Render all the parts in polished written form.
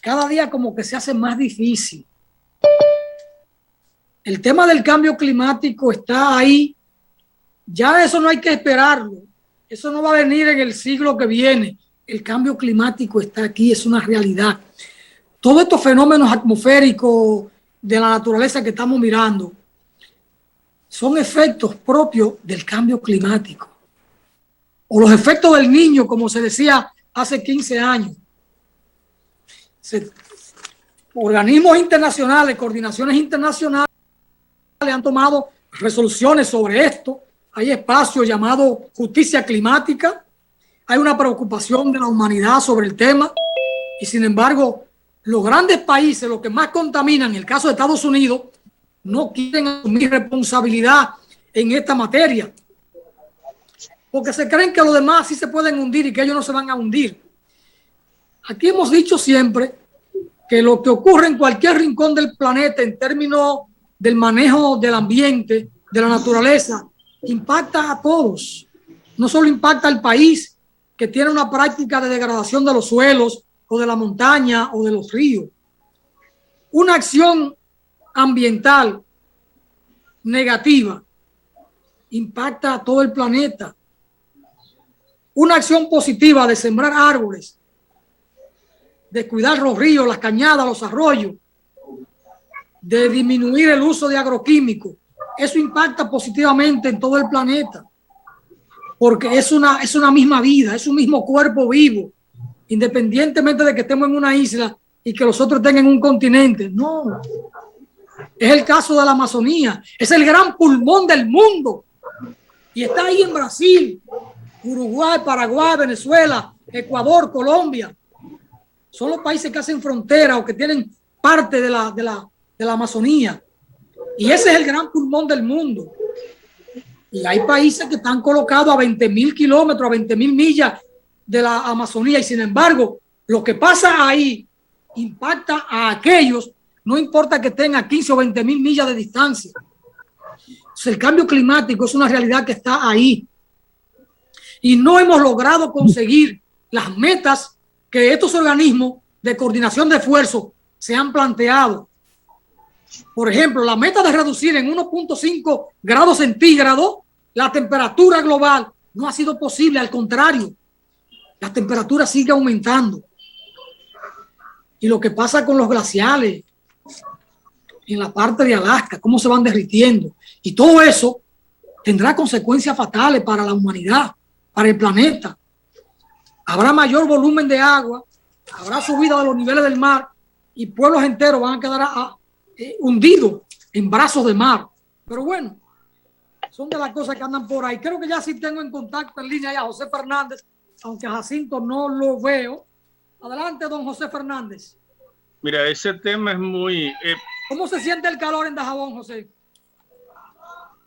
cada día como que se hace más difícil. El tema del cambio climático está ahí. Ya eso no hay que esperarlo. Eso no va a venir en el siglo que viene. El cambio climático está aquí, es una realidad. Todos estos fenómenos atmosféricos de la naturaleza que estamos mirando son efectos propios del cambio climático. O los efectos del niño, como se decía hace 15 años. Organismos internacionales, coordinaciones internacionales han tomado resoluciones sobre esto. Hay espacios llamados justicia climática. Hay una preocupación de la humanidad sobre el tema. Y sin embargo, los grandes países, los que más contaminan, en el caso de Estados Unidos, no quieren asumir responsabilidad en esta materia. Porque se creen que los demás sí se pueden hundir y que ellos no se van a hundir. Aquí hemos dicho siempre que lo que ocurre en cualquier rincón del planeta en términos del manejo del ambiente, de la naturaleza, impacta a todos. No solo impacta al país que tiene una práctica de degradación de los suelos o de la montaña o de los ríos. Una acción ambiental negativa impacta a todo el planeta. Una acción positiva de sembrar árboles, de cuidar los ríos, las cañadas, los arroyos, de disminuir el uso de agroquímicos, eso impacta positivamente en todo el planeta, porque es una misma vida, es un mismo cuerpo vivo, independientemente de que estemos en una isla y que los otros tengan un continente. No, es el caso de la Amazonía, es el gran pulmón del mundo y está ahí en Brasil, Uruguay, Paraguay, Venezuela, Ecuador, Colombia. Son los países que hacen frontera o que tienen parte de la Amazonía. Y ese es el gran pulmón del mundo. Y hay países que están colocados a 20.000 kilómetros, a 20.000 millas de la Amazonía. Y sin embargo, lo que pasa ahí impacta a aquellos, no importa que estén a 15 o 20.000 millas de distancia. Entonces, el cambio climático es una realidad que está ahí. Y no hemos logrado conseguir las metas que estos organismos de coordinación de esfuerzos se han planteado. Por ejemplo, la meta de reducir en 1.5 grados centígrados la temperatura global no ha sido posible, al contrario, la temperatura sigue aumentando. Y lo que pasa con los glaciales en la parte de Alaska, cómo se van derritiendo, y todo eso tendrá consecuencias fatales para la humanidad, para el planeta. Habrá mayor volumen de agua, habrá subida de los niveles del mar y pueblos enteros van a quedar hundidos en brazos de mar. Pero bueno, son de las cosas que andan por ahí. Creo que ya sí tengo en contacto en línea ya a José Fernández, aunque a Jacinto no lo veo. Adelante, don José Fernández. Mira, ese tema es muy... ¿Cómo se siente el calor en Dajabón, José?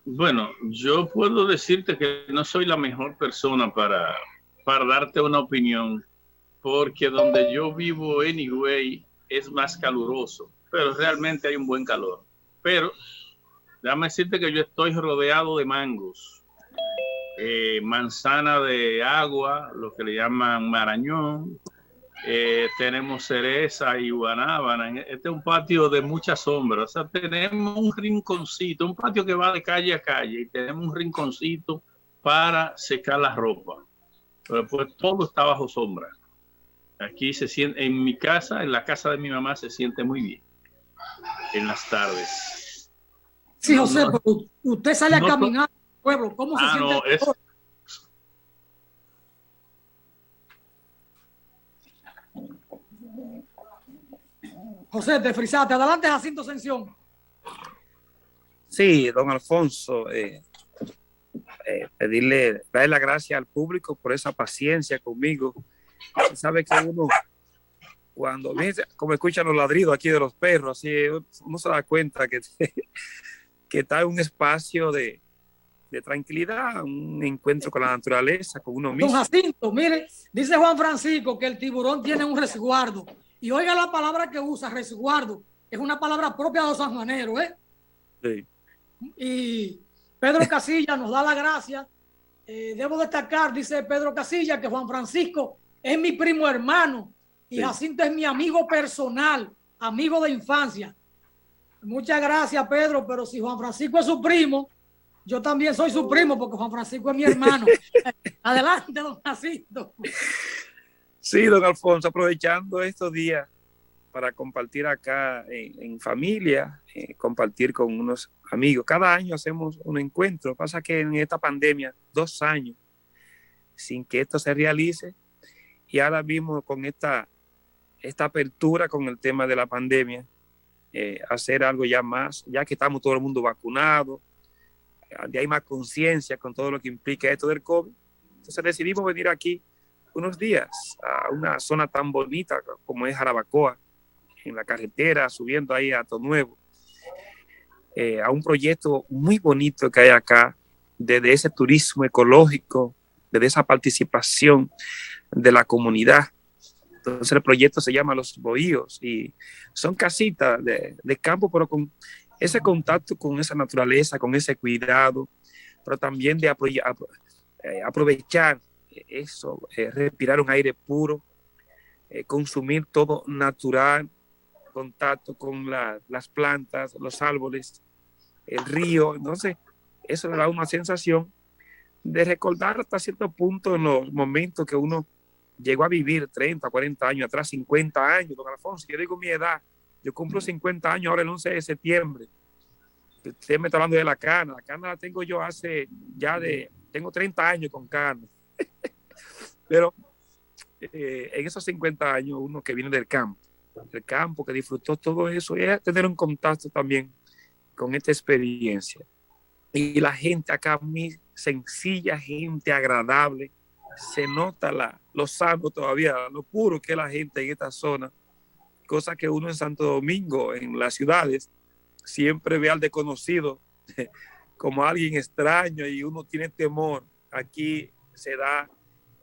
Bueno, yo puedo decirte que no soy la mejor persona para darte una opinión, porque donde yo vivo, anyway, es más caluroso, pero realmente hay un buen calor. Pero déjame decirte que yo estoy rodeado de mangos, manzana de agua, lo que le llaman marañón, tenemos cereza y guanábana. Este es un patio de mucha sombra, o sea, tenemos un rinconcito, un patio que va de calle a calle, y tenemos un rinconcito para secar la ropa. Pero pues todo está bajo sombra. Aquí se siente, en mi casa, en la casa de mi mamá, se siente muy bien en las tardes. Sí, José, pero usted sale a caminar al pueblo, ¿cómo se siente? No, José, te frisaste. Adelante, Jacinto Ascensión. Sí, don Alfonso, pedirle, darle las gracias al público por esa paciencia conmigo. Se sabe que uno, cuando viene, como escuchan los ladridos aquí de los perros, así uno se da cuenta que está en un espacio de tranquilidad, un encuentro con la naturaleza, con uno mismo. Don Jacinto, mire, dice Juan Francisco que el tiburón tiene un resguardo. Y oiga la palabra que usa, resguardo. Es una palabra propia de los sanjuaneros, ¿eh? Sí. Y Pedro Casilla nos da la gracia. Debo destacar, dice Pedro Casilla, que Juan Francisco es mi primo hermano. Y Jacinto es mi amigo personal, amigo de infancia. Muchas gracias, Pedro, pero si Juan Francisco es su primo, yo también soy su primo porque Juan Francisco es mi hermano. Adelante, don Jacinto. Sí, don Alfonso, aprovechando estos días para compartir acá en familia, compartir con unos amigos. Cada año hacemos un encuentro. Pasa que en esta pandemia, 2 años sin que esto se realice, y ahora mismo con esta apertura con el tema de la pandemia, hacer algo ya más, ya que estamos todo el mundo vacunado, ya hay más conciencia con todo lo que implica esto del COVID. Entonces decidimos venir aquí unos días a una zona tan bonita como es Jarabacoa, en la carretera, subiendo ahí a Ato Nuevo, a un proyecto muy bonito que hay acá, desde ese turismo ecológico, desde esa participación de la comunidad. Entonces el proyecto se llama Los Bohíos y son casitas de campo, pero con ese contacto con esa naturaleza, con ese cuidado, pero también de aprovechar eso, respirar un aire puro, consumir todo natural, contacto con las plantas, los árboles, el río. Entonces eso le da una sensación de recordar hasta cierto punto en los momentos que uno llegó a vivir 30, 40 años atrás, 50 años, don Alfonso. Yo digo mi edad, yo cumplo 50 años ahora el 11 de septiembre. Usted me está hablando de la cana la tengo yo tengo 30 años con cana. Pero en esos 50 años, uno que viene del campo, que disfrutó todo eso, es tener un contacto también con esta experiencia. Y la gente acá, muy sencilla, gente agradable, se nota lo sano todavía, lo puro que es la gente en esta zona, cosa que uno en Santo Domingo, en las ciudades, siempre ve al desconocido como alguien extraño y uno tiene temor. Aquí se da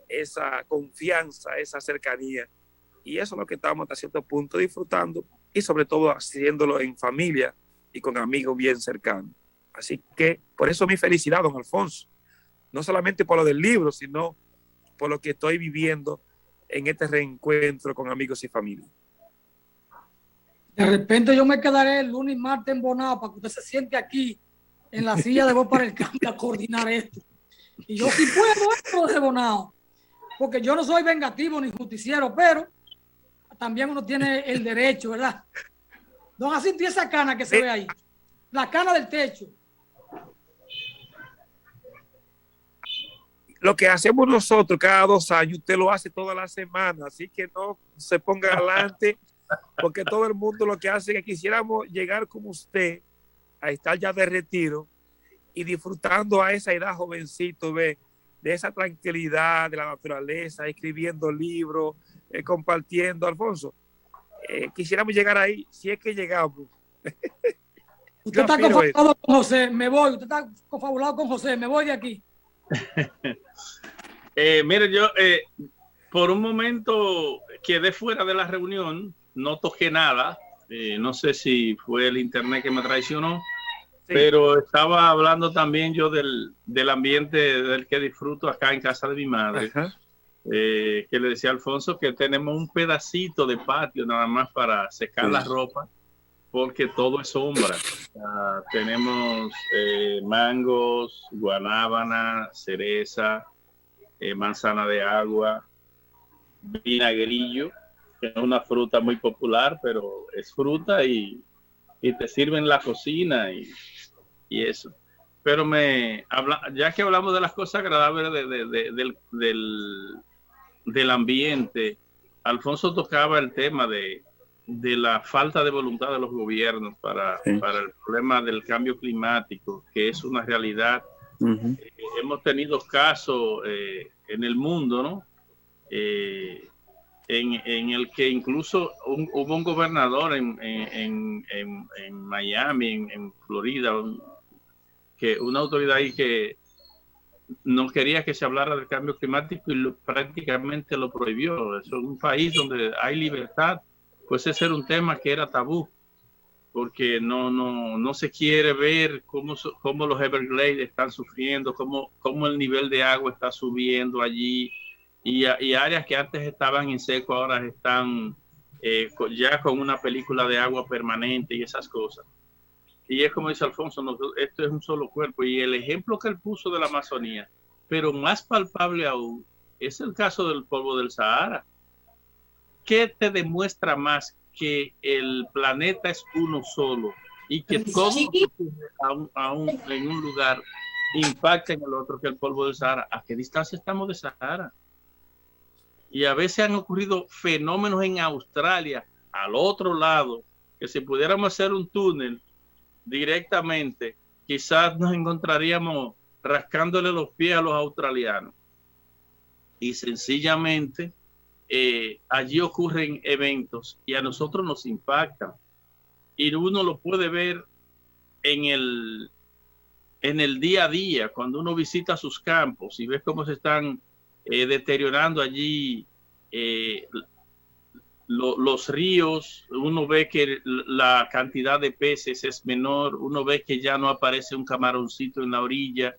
esa confianza, esa cercanía, y eso es lo que estamos hasta cierto punto disfrutando, y sobre todo haciéndolo en familia y con amigos bien cercanos. Así que por eso mi felicidad, don Alfonso, no solamente por lo del libro, sino por lo que estoy viviendo en este reencuentro con amigos y familia. De repente yo me quedaré el lunes y martes en Bonao para que usted se siente aquí en la silla de voz para el cambio a coordinar esto. Y yo sí puedo esto de Bonao, porque yo no soy vengativo ni justiciero, pero también uno tiene el derecho, ¿verdad? Don Jacinto, y esa cana que se ve ahí, la cana del techo. Lo que hacemos nosotros cada 2 años, usted lo hace toda la semana, así que no se ponga adelante, porque todo el mundo lo que hace es que quisiéramos llegar como usted, a estar ya de retiro y disfrutando a esa edad, jovencito, de esa tranquilidad de la naturaleza, escribiendo libros, compartiendo. Alfonso, quisiéramos llegar ahí, si es que llegamos. Usted está confabulado con José, me voy. Usted está confabulado con José, me voy de aquí. Mire, yo por un momento quedé fuera de la reunión, no toqué nada, no sé si fue el internet que me traicionó, sí, pero estaba hablando también yo del ambiente del que disfruto acá en casa de mi madre, que le decía a Alfonso que tenemos un pedacito de patio nada más para secar la ropa, porque todo es sombra. Tenemos mangos, guanábana, cereza, manzana de agua, vinagrillo, que es una fruta muy popular, pero es fruta y te sirve en la cocina y eso. Pero ya que hablamos de las cosas agradables del ambiente, Alfonso tocaba el tema de la falta de voluntad de los gobiernos para el problema del cambio climático, que es una realidad. Hemos tenido casos en el mundo, ¿no? En el que incluso hubo un gobernador en Miami, en Florida, que una autoridad ahí que no quería que se hablara del cambio climático y prácticamente lo prohibió. Es un país donde hay libertad, pues ese era un tema que era tabú, porque no se quiere ver cómo los Everglades están sufriendo, cómo el nivel de agua está subiendo allí, y áreas que antes estaban en seco ahora están ya con una película de agua permanente y esas cosas. Y es como dice Alfonso, esto es un solo cuerpo. Y el ejemplo que él puso de la Amazonía, pero más palpable aún, es el caso del polvo del Sahara. ¿Qué te demuestra más que el planeta es uno solo y que todo en un lugar impacta en el otro que el polvo del Sahara? ¿A qué distancia estamos de Sahara? Y a veces han ocurrido fenómenos en Australia, al otro lado, que si pudiéramos hacer un túnel directamente, quizás nos encontraríamos rascándole los pies a los australianos. Y sencillamente allí ocurren eventos y a nosotros nos impactan. Y uno lo puede ver en el día a día, cuando uno visita sus campos y ves cómo se están deteriorando allí los ríos. Uno ve que la cantidad de peces es menor, uno ve que ya no aparece un camaroncito en la orilla,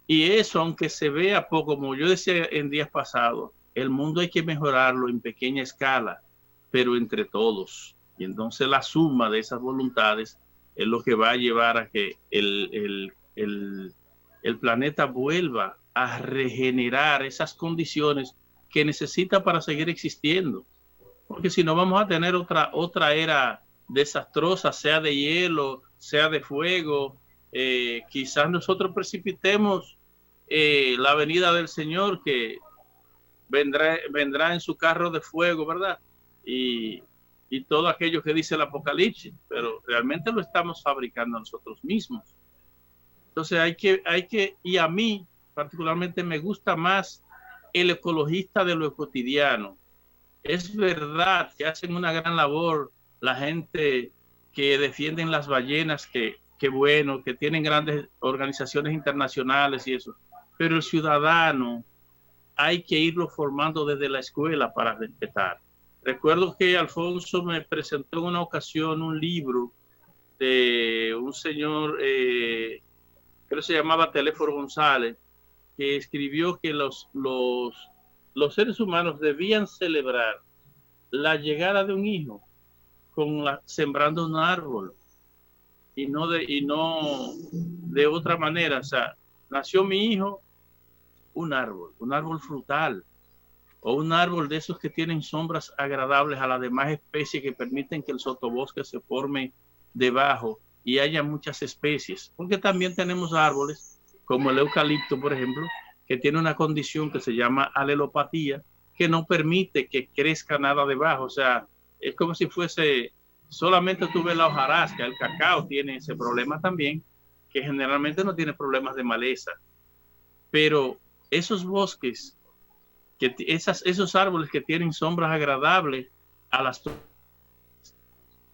y eso, aunque se vea poco, como yo decía en días pasados, el mundo hay que mejorarlo en pequeña escala, pero entre todos. Y entonces la suma de esas voluntades es lo que va a llevar a que el planeta vuelva a regenerar esas condiciones que necesita para seguir existiendo. Porque si no vamos a tener otra era desastrosa, sea de hielo, sea de fuego. Quizás nosotros precipitemos la venida del Señor, que vendrá en su carro de fuego, ¿verdad? Y todo aquello que dice el Apocalipsis, pero realmente lo estamos fabricando nosotros mismos. Entonces y a mí particularmente me gusta más el ecologista de lo cotidiano. Es verdad que hacen una gran labor la gente que defienden las ballenas, que bueno, que tienen grandes organizaciones internacionales y eso, pero el ciudadano hay que irlo formando desde la escuela para respetar. Recuerdo que Alfonso me presentó en una ocasión un libro de un señor, creo que se llamaba Teléfono González, que escribió que los seres humanos debían celebrar la llegada de un hijo sembrando un árbol, y no de otra manera. O sea, nació mi hijo, un árbol frutal, o un árbol de esos que tienen sombras agradables a las demás especies, que permiten que el sotobosque se forme debajo y haya muchas especies. Porque también tenemos árboles como el eucalipto, por ejemplo, que tiene una condición que se llama alelopatía, que no permite que crezca nada debajo. O sea, es como si fuese, solamente tú ves la hojarasca. El cacao tiene ese problema también, que generalmente no tiene problemas de maleza. Pero esos bosques, esos árboles que tienen sombras agradables a las...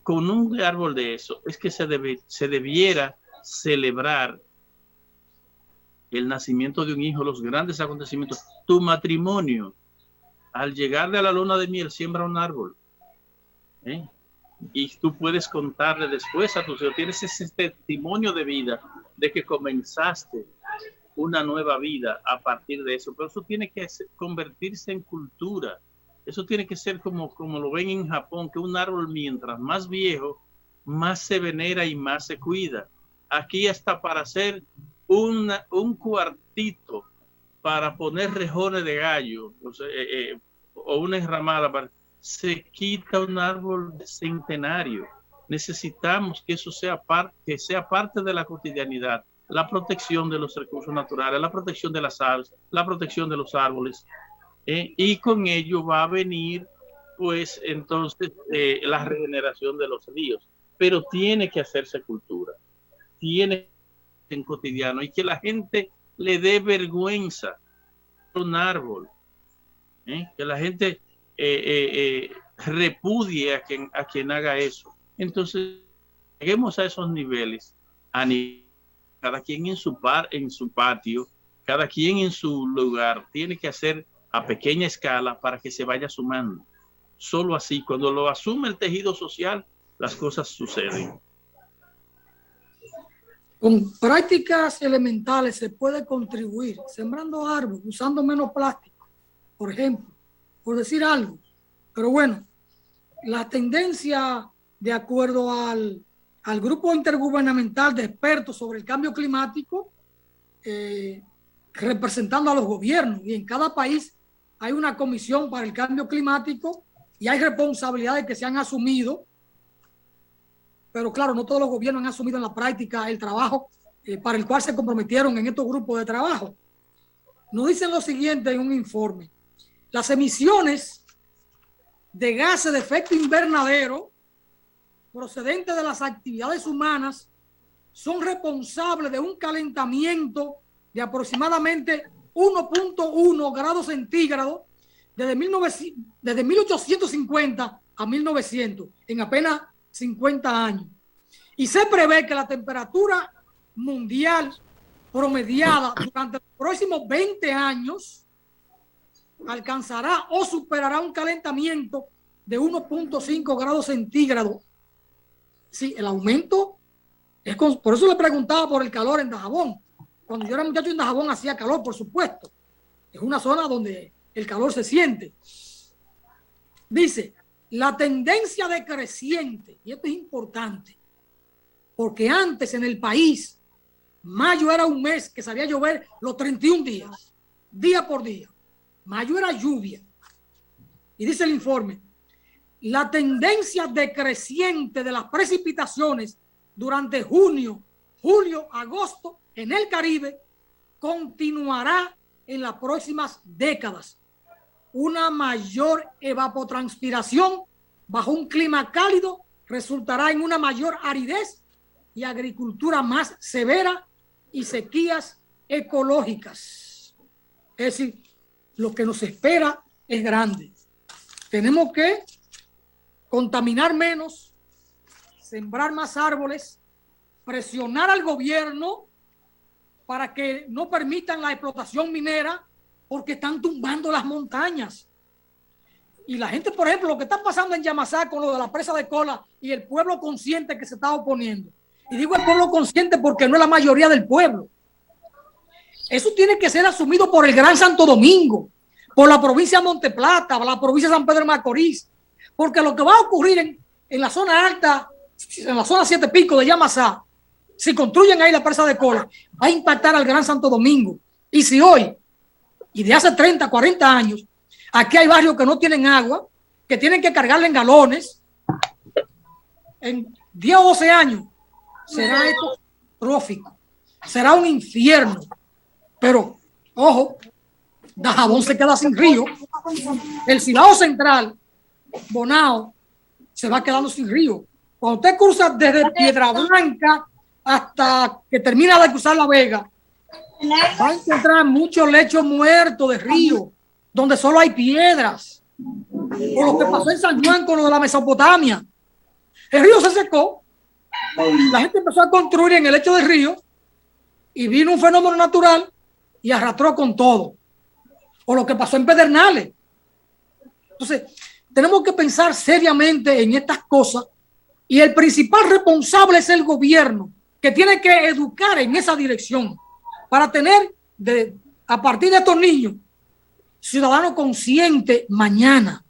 Con un árbol de eso es que se debiera celebrar el nacimiento de un hijo, los grandes acontecimientos. Tu matrimonio, al llegar de la luna de miel, siembra un árbol. Y tú puedes contarle después a tus hijos, tienes ese testimonio de vida, de que comenzaste una nueva vida a partir de eso. Pero eso tiene que convertirse en cultura. Eso tiene que ser como lo ven en Japón, que un árbol, mientras más viejo, más se venera y más se cuida. Aquí hasta para hacer un cuartito para poner rejones de gallo, o una enramada, se quita un árbol centenario. Necesitamos que eso sea parte de la cotidianidad. La protección de los recursos naturales, la protección de las aves, la protección de los árboles, y con ello va a venir, pues, entonces, la regeneración de los ríos. Pero tiene que hacerse cultura, tiene que ser cotidiano, y que la gente le dé vergüenza un árbol, que la gente repudie a quien haga eso. Entonces, lleguemos a esos niveles, cada quien en su patio, cada quien en su lugar, tiene que hacer a pequeña escala para que se vaya sumando. Solo así, cuando lo asume el tejido social, las cosas suceden. Con prácticas elementales se puede contribuir, sembrando árboles, usando menos plástico, por ejemplo, por decir algo. Pero bueno, la tendencia, de acuerdo al grupo intergubernamental de expertos sobre el cambio climático, representando a los gobiernos, y en cada país hay una comisión para el cambio climático y hay responsabilidades que se han asumido, pero claro, no todos los gobiernos han asumido en la práctica el trabajo para el cual se comprometieron en estos grupos de trabajo. Nos dicen lo siguiente en un informe: las emisiones de gases de efecto invernadero procedentes de las actividades humanas son responsables de un calentamiento de aproximadamente 1.1 grados centígrados desde 1850 a 1900, en apenas 50 años. Y se prevé que la temperatura mundial promediada durante los próximos 20 años alcanzará o superará un calentamiento de 1.5 grados centígrados. Sí, el aumento es por eso le preguntaba por el calor en Dajabón. Cuando yo era muchacho en Dajabón hacía calor, por supuesto. Es una zona donde el calor se siente. Dice, la tendencia decreciente, y esto es importante, porque antes en el país, mayo era un mes que sabía llover los 31 días, día por día. Mayo era lluvia. Y dice el informe, la tendencia decreciente de las precipitaciones durante junio, julio, agosto en el Caribe continuará en las próximas décadas. Una mayor evapotranspiración bajo un clima cálido resultará en una mayor aridez y agricultura más severa y sequías ecológicas. Es decir, lo que nos espera es grande. Tenemos que contaminar menos, sembrar más árboles, presionar al gobierno para que no permitan la explotación minera porque están tumbando las montañas. Y la gente, por ejemplo, lo que está pasando en Yamasá con lo de la presa de Cola y el pueblo consciente que se está oponiendo. Y digo el pueblo consciente porque no es la mayoría del pueblo. Eso tiene que ser asumido por el Gran Santo Domingo, por la provincia de Monteplata, por la provincia de San Pedro de Macorís, porque lo que va a ocurrir en la zona alta, en la zona 7 Pico de Yamasá, si construyen ahí la presa de Cola, va a impactar al Gran Santo Domingo. Y si hoy, y de hace 30, 40 años, aquí hay barrios que no tienen agua, que tienen que cargarle en galones, en 10 o 12 años, será esto trófico, será un infierno. Pero, ojo, Dajabón se queda sin río, el Cibao Central, Bonao, se va quedando sin río. Cuando usted cruza desde Piedra Blanca hasta que termina de cruzar La Vega, va a encontrar muchos lechos muertos de río, donde solo hay piedras. O lo que pasó en San Juan con lo de la Mesopotamia. El río se secó, la gente empezó a construir en el lecho del río y vino un fenómeno natural y arrastró con todo. O lo que pasó en Pedernales. Entonces, tenemos que pensar seriamente en estas cosas y el principal responsable es el gobierno, que tiene que educar en esa dirección para tener, a partir de estos niños, ciudadanos conscientes mañana.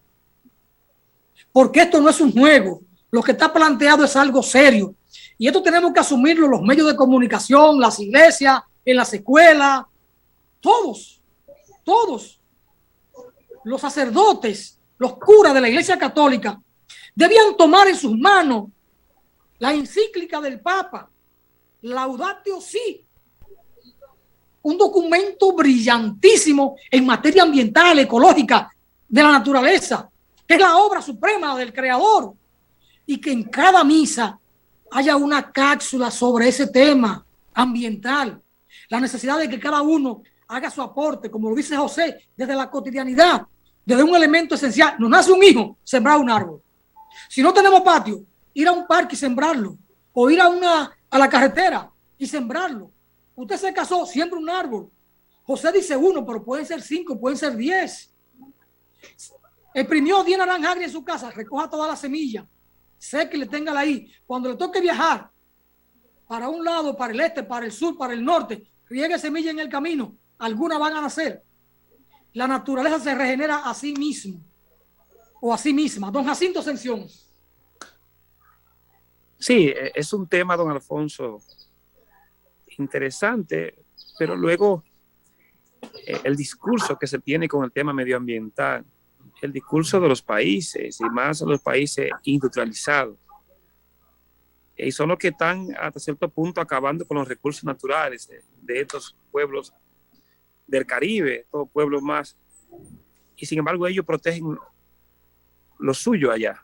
Porque esto no es un juego. Lo que está planteado es algo serio. Y esto tenemos que asumirlo los medios de comunicación, las iglesias, en las escuelas, todos, los sacerdotes, los curas de la Iglesia Católica, debían tomar en sus manos la encíclica del Papa, Laudatio Si, un documento brillantísimo en materia ambiental, ecológica, de la naturaleza, que es la obra suprema del Creador, y que en cada misa haya una cápsula sobre ese tema ambiental, la necesidad de que cada uno haga su aporte, como lo dice José, desde la cotidianidad, desde un elemento esencial. Nos nace un hijo, sembrar un árbol. Si no tenemos patio, ir a un parque y sembrarlo, o ir a la carretera y sembrarlo. Usted se casó, siembra un árbol. José dice 1, pero pueden ser 5, pueden ser 10. Exprimió 10 naranjas agrias en su casa, recoja toda la semilla, seque y le téngala ahí. Cuando le toque viajar para un lado, para el este, para el sur, para el norte, riegue semilla en el camino, algunas van a nacer. la naturaleza se regenera a sí mismo o a sí misma. Don Jacinto Ascensión. Sí, es un tema, don Alfonso, interesante, pero luego el discurso que se tiene con el tema medioambiental, el discurso de los países y más de los países industrializados, y son los que están hasta cierto punto acabando con los recursos naturales de estos pueblos del Caribe, estos pueblos más, y sin embargo ellos protegen lo suyo allá.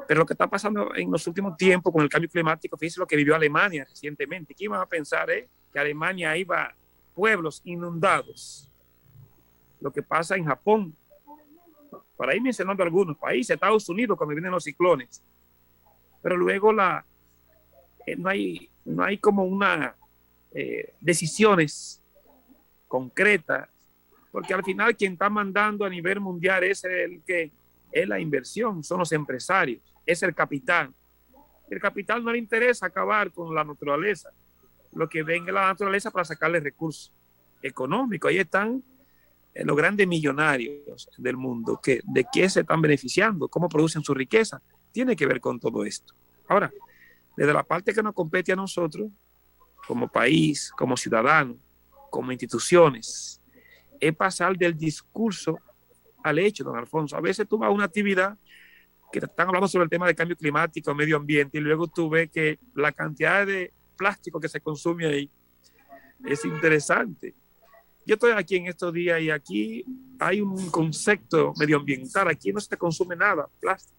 Pero lo que está pasando en los últimos tiempos con el cambio climático, fíjense lo que vivió Alemania recientemente. ¿Quién iba a pensar que Alemania iba pueblos inundados? Lo que pasa en Japón, para ir mencionando algunos países, Estados Unidos cuando vienen los ciclones. Pero luego no hay como una decisiones concretas, porque al final quien está mandando a nivel mundial es el que es la inversión, son los empresarios, es el capital. El capital no le interesa acabar con la naturaleza, lo que venga la naturaleza para sacarle recursos económicos. Ahí están los grandes millonarios del mundo, de qué se están beneficiando, cómo producen su riqueza, tiene que ver con todo esto. Ahora, desde la parte que nos compete a nosotros, como país, como ciudadanos, como instituciones, es pasar del discurso al hecho, don Alfonso. A veces tú vas a una actividad que te están hablando sobre el tema de cambio climático, medio ambiente, y luego tú ves que la cantidad de plástico que se consume ahí es interesante. Yo estoy aquí en estos días y aquí hay un concepto medioambiental. Aquí no se consume nada, plástico.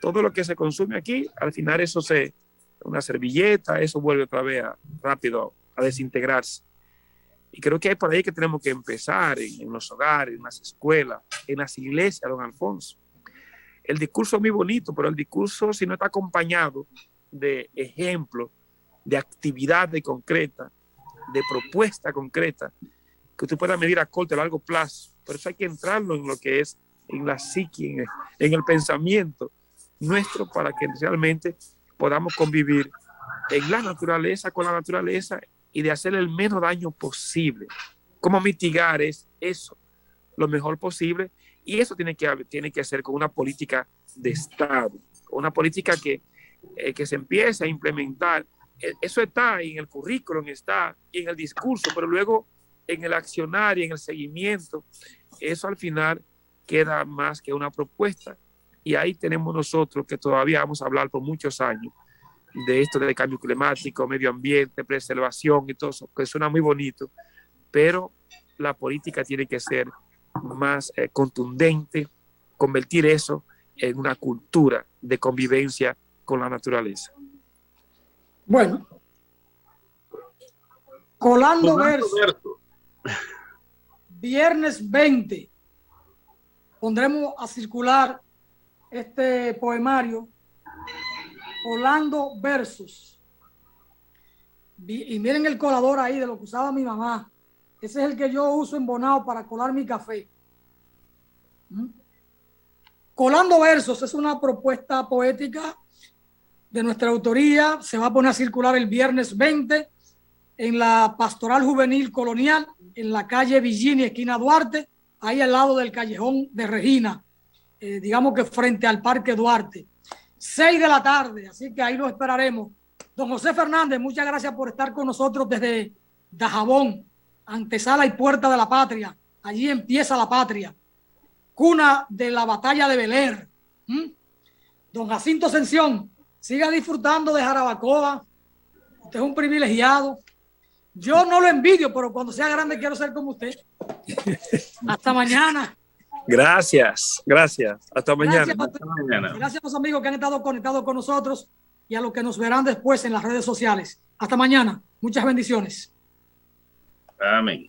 Todo lo que se consume aquí, al final eso una servilleta, eso vuelve otra vez rápido a desintegrarse. Y creo que es por ahí que tenemos que empezar, en los hogares, en las escuelas, en las iglesias, don Alfonso. El discurso es muy bonito, pero el discurso, si no está acompañado de ejemplos, de actividades concretas, de propuestas concretas, que usted pueda medir a corto y a largo plazo. Por eso hay que entrarlo en lo que es, en la psique, en el pensamiento nuestro, para que realmente podamos convivir en la naturaleza, con la naturaleza, y de hacer el menos daño posible. ¿Cómo mitigar eso lo mejor posible? Y eso tiene que hacer con una política de Estado, una política que se empiece a implementar. Eso está en el currículum, está en el discurso, pero luego en el accionar y en el seguimiento, eso al final queda más que una propuesta. Y ahí tenemos nosotros que todavía vamos a hablar por muchos años de esto de cambio climático, medio ambiente, preservación y todo eso, que suena muy bonito, pero la política tiene que ser más contundente, convertir eso en una cultura de convivencia con la naturaleza. Bueno, Colando Verso, viernes 20, pondremos a circular este poemario, Colando Versos. Y miren el colador ahí de lo que usaba mi mamá. Ese es el que yo uso en Bonao para colar mi café. Colando Versos es una propuesta poética de nuestra autoría. Se va a poner a circular el viernes 20 en la Pastoral Juvenil Colonial, en la calle Virginia, esquina Duarte, ahí al lado del callejón de Regina, digamos que frente al Parque Duarte. 6 de la tarde, así que ahí lo esperaremos. Don José Fernández, muchas gracias por estar con nosotros desde Dajabón, antesala y puerta de la patria. Allí empieza la patria, cuna de la batalla de Beler. Don Jacinto Ascensión, siga disfrutando de Jarabacoa. Usted es un privilegiado. Yo no lo envidio, pero cuando sea grande quiero ser como usted. Hasta mañana. Gracias. Hasta mañana. Gracias a los amigos que han estado conectados con nosotros y a los que nos verán después en las redes sociales. Hasta mañana. Muchas bendiciones. Amén.